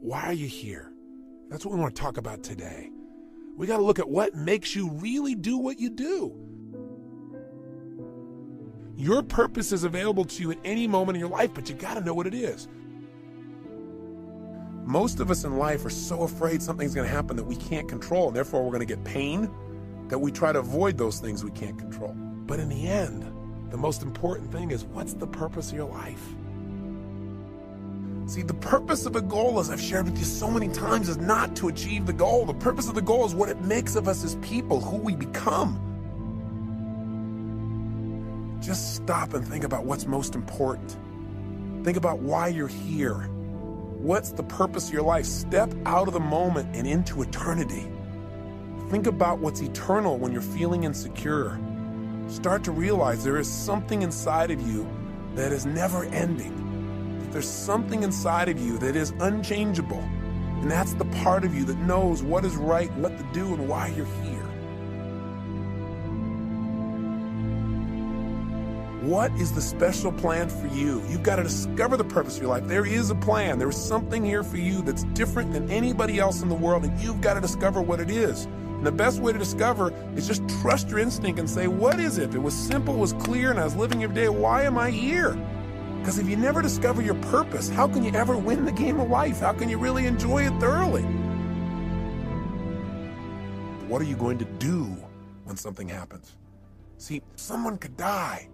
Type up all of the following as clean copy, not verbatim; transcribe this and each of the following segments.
Why are you here? That's what we want to talk about today. We got to look at what makes you really do what you do. Your purpose is available to you at any moment in your life, but you got to know what it is. Most of us in life are so afraid something's going to happen that we can't control, and therefore we're going to get pain, that we try to avoid those things we can't control. But in the end, the most important thing is, what's the purpose of your life? See, the purpose of a goal, as I've shared with you so many times, is not to achieve the goal. The purpose of the goal is what it makes of us as people, who we become. Just stop and think about what's most important. Think about why you're here. What's the purpose of your life? Step out of the moment and into eternity. Think about what's eternal when you're feeling insecure. Start to realize there is something inside of you that is never ending. There's something inside of you that is unchangeable. And that's the part of you that knows what is right, what to do, and why you're here. What is the special plan for you? You've got to discover the purpose of your life. There is a plan. There is something here for you that's different than anybody else in the world, and you've got to discover what it is. And the best way to discover is just trust your instinct and say, what is it? If it was simple, it was clear, and I was living every day, why am I here? Because if you never discover your purpose, how can you ever win the game of life? How can you really enjoy it thoroughly? What are you going to do when something happens? See, someone could die.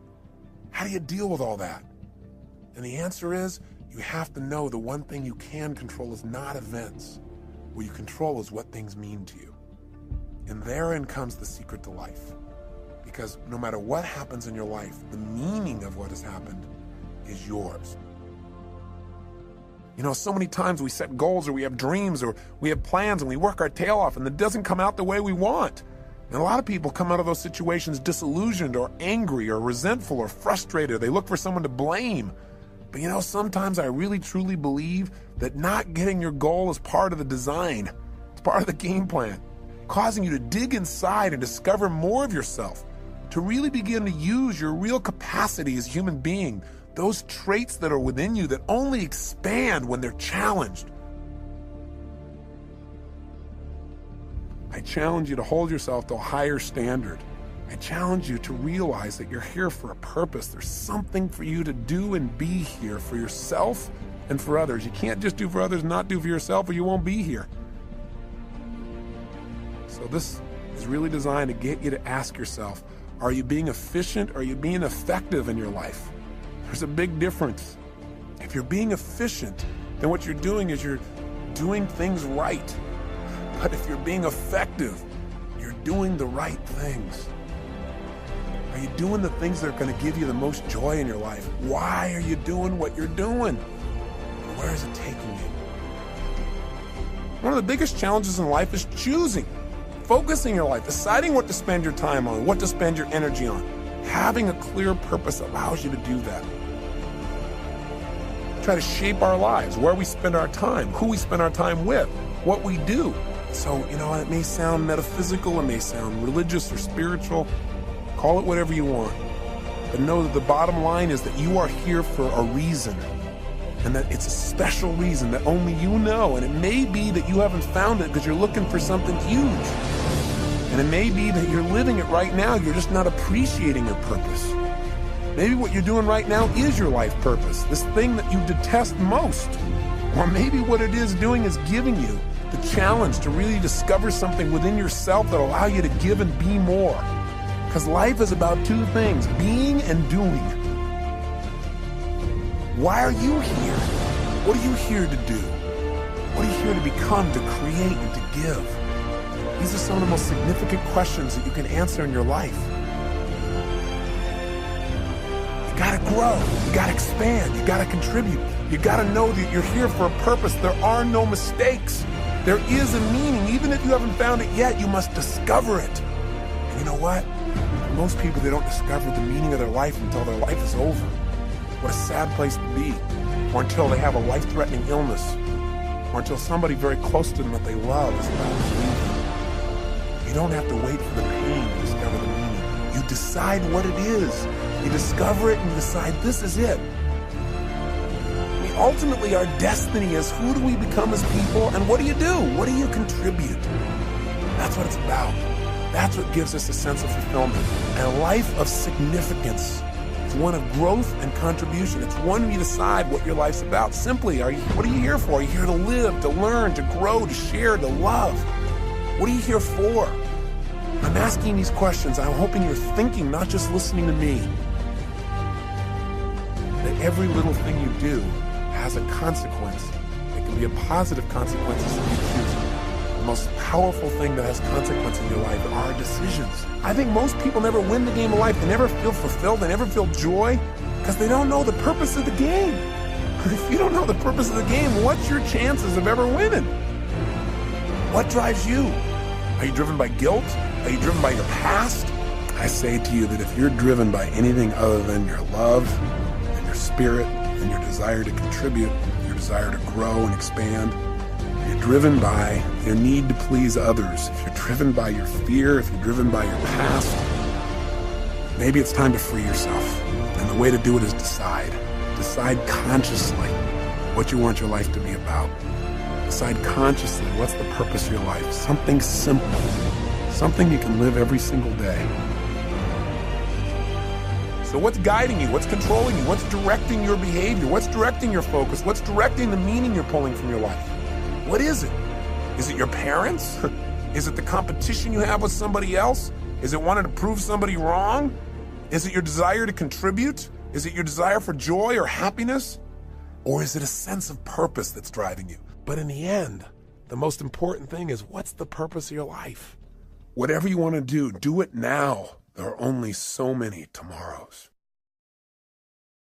How do you deal with all that? And the answer is, you have to know the one thing you can control is not events. What you control is what things mean to you. And therein comes the secret to life. Because no matter what happens in your life, the meaning of what has happened is yours. You know, so many times we set goals, or we have dreams, or we have plans, and we work our tail off, and it doesn't come out the way we want. And a lot of people come out of those situations disillusioned or angry or resentful or frustrated. They look for someone to blame. But you know, sometimes I really truly believe that not getting your goal is part of the design. It's part of the game plan, causing you to dig inside and discover more of yourself, to really begin to use your real capacity as a human being, those traits that are within you that only expand when they're challenged. I challenge you to hold yourself to a higher standard. I challenge you to realize that you're here for a purpose. There's something for you to do and be here for yourself and for others. You can't just do for others, not do for yourself, or you won't be here. So this is really designed to get you to ask yourself, are you being efficient, or are you being effective in your life? There's a big difference. If you're being efficient, then what you're doing is you're doing things right. But if you're being effective, you're doing the right things. Are you doing the things that are going to give you the most joy in your life? Why are you doing what you're doing? And where is it taking you? One of the biggest challenges in life is choosing, focusing your life, deciding what to spend your time on, what to spend your energy on. Having a clear purpose allows you to do that. Try to shape our lives, where we spend our time, who we spend our time with, what we do. So, you know, it may sound metaphysical, it may sound religious or spiritual, call it whatever you want. But know that the bottom line is that you are here for a reason, and that it's a special reason that only you know. And it may be that you haven't found it because you're looking for something huge. And it may be that you're living it right now, you're just not appreciating your purpose. Maybe what you're doing right now is your life purpose, this thing that you detest most. Or maybe what it is doing is giving you the challenge to really discover something within yourself that will allow you to give and be more. Because life is about two things, being and doing. Why are you here? What are you here to do? What are you here to become, to create, and to give? These are some of the most significant questions that you can answer in your life. You gotta grow, you gotta expand, you gotta contribute. You gotta know that you're here for a purpose. There are no mistakes. There is a meaning. Even if you haven't found it yet, you must discover it. And you know what? For most people, they don't discover the meaning of their life until their life is over. What a sad place to be. Or until they have a life-threatening illness. Or until somebody very close to them that they love is about to leave them. You don't have to wait for the pain to discover the meaning. You decide what it is. You discover it and you decide, this is it. I mean, ultimately our destiny is who do we become as people and what do you do? What do you contribute? That's what it's about. That's what gives us a sense of fulfillment. And a life of significance is one of growth and contribution. It's one you decide what your life's about. Simply, what are you here for? Are you here to live, to learn, to grow, to share, to love? What are you here for? I'm asking these questions. I'm hoping you're thinking, not just listening to me. That every little thing you do has a consequence. It can be a positive consequence if you choose it. The most powerful thing that has consequence in your life are decisions. I think most people never win the game of life. They never feel fulfilled. They never feel joy because they don't know the purpose of the game. If you don't know the purpose of the game, what's your chances of ever winning? What drives you? Are you driven by guilt? Are you driven by your past? I say to you that if you're driven by anything other than your love and your spirit and your desire to contribute, your desire to grow and expand, you're driven by your need to please others, if you're driven by your fear, if you're driven by your past, maybe it's time to free yourself. And the way to do it is decide. Decide consciously what you want your life to be about. Decide consciously what's the purpose of your life. Something simple. Something you can live every single day. So what's guiding you? What's controlling you? What's directing your behavior? What's directing your focus? What's directing the meaning you're pulling from your life? What is it? Is it your parents? Is it the competition you have with somebody else? Is it wanting to prove somebody wrong? Is it your desire to contribute? Is it your desire for joy or happiness? Or is it a sense of purpose that's driving you? But in the end, the most important thing is what's the purpose of your life? Whatever you want to do it now. There are only so many tomorrows.